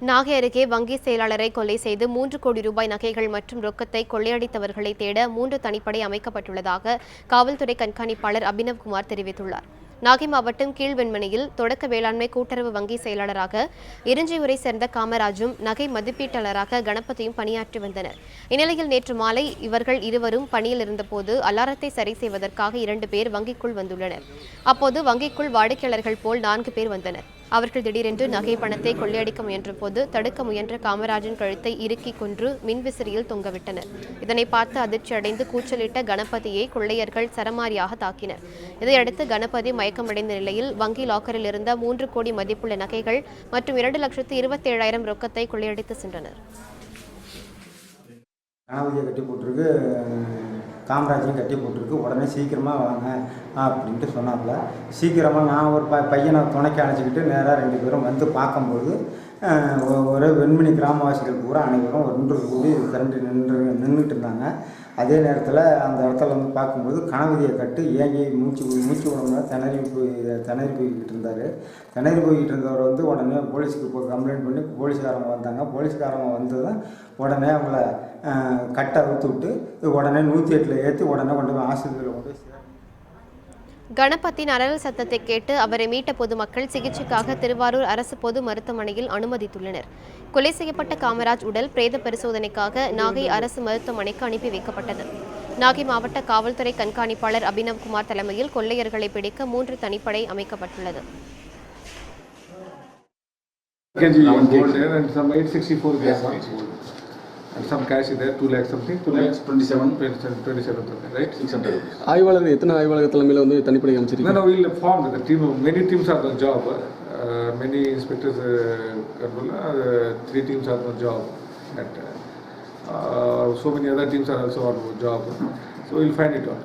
நாகை அருகே வங்கி செயலாளரை கொலை செய்து 3 கோடி ரூபாய் நகைகள் மற்றும் ரொக்கத்தை கொள்ளையடித்தவர்களை தேட 3 தனிப்படை அமைக்கப்பட்டுள்ளதாக காவல்துறை கண்காணிப்பாளர் அபினவ்குமார் தெரிவித்துள்ளார். நாகை மாவட்டம் கீழ்வெண்மணியில் தொடக்க வேளாண்மை கூட்டுறவு வங்கி செயலாளராக இருஞ்சியூரை சேர்ந்த காமராஜும் நகை மதிப்பீட்டாளராக கணபதியும் பணியாற்றி வந்தனர். இந்நிலையில் நேற்று மாலை இவர்கள் இருவரும் பணியில் இருந்தபோது அலாரத்தை சரி செய்வதற்காக 2 பேர் வங்கிக்குள் வந்துள்ளனர். அப்போது வங்கிக்குள் வாடிக்கையாளர்கள் போல் 4 பேர் வந்தனர். அவர்கள் திடீரென்று நகை பணத்தை கொள்ளையடிக்க முயன்றபோது தடுக்க முயன்ற காமராஜின் கழுத்தை இறுக்கி கொன்று மின்விசிறியில் தொங்கவிட்டனர். இதனை பார்த்து அதிர்ச்சியடைந்து கூச்சலிட்ட கணபதியை கொள்ளையர்கள் சரமாரியாக தாக்கினர். இதையடுத்து கணபதி மயக்கமடைந்த நிலையில் வங்கி லாக்கரில் இருந்த 3 கோடி மதிப்புள்ள நகைகள் மற்றும் 2,27,000 ரொக்கத்தை கொள்ளையடித்து சென்றனர். கணபதியை கட்டி போட்டிருக்கு, காமராஜையும் கட்டி போட்டிருக்கு. உடனே சீக்கிரமாக வாங்க அப்படின்ட்டு சொன்னாப்புல. சீக்கிரமாக நான் ஒரு பையனை துணைக்கு அணைச்சிக்கிட்டு நேராக 2 பேரும் வந்து பார்க்கும்போது ஒரு வெண்மணி கிராமவாசிகள் பூரா அனைவரும் ஒன்று கூடி திரண்டு நின்றுட்டு இருந்தாங்க. அதே நேரத்தில் அந்த இடத்துல வந்து பார்க்கும்போது கணபதியை கட்டு ஏங்கி மூச்சு விடணும்னா திணறி போய்கிட்டு இருந்தார். திணறி போய்கிட்டு இருந்தவர் வந்து உடனே போலீஸுக்கு கம்ப்ளைண்ட் பண்ணி போலீஸ்காரங்க வந்தாங்க. போலீஸ்காரங்க வந்ததும் உடனே அவங்கள கட்டை அவுத்து விட்டு உடனே 108 ஏற்றி உடனே கொண்டு போய் ஆஸ்பத்திரியில் கொண்டு போய் கணபதியின் அலறல் சத்தத்தை கேட்டு அவரை மீட்ட பொதுமக்கள் சிகிச்சைக்காக திருவாரூர் அரசு பொது மருத்துவமனையில் அனுமதித்துள்ளனர். கொலை செய்யப்பட்ட காமராஜ் உடல் பிரேத பரிசோதனைக்காக நாகை அரசு மருத்துவமனைக்கு அனுப்பி வைக்கப்பட்டது. நாகை மாவட்ட காவல்துறை கண்காணிப்பாளர் அபினவ்குமார் தலைமையில் கொள்ளையர்களை பிடிக்க 3 தனிப்படை அமைக்கப்பட்டுள்ளது. And some cash is there, 2 lakh something, 2 lakhs 27,000, right? 600. ஆய்வாளர் எத்தனை ஆய்வாளர் தலைமையில் வந்து தனிப்படை அமைச்சிருக்கீங்க? No, we'll form the team. Many teams are on the job. Many inspectors, 3 teams are on the job. And so many other teams are also on the job. So we'll find it out.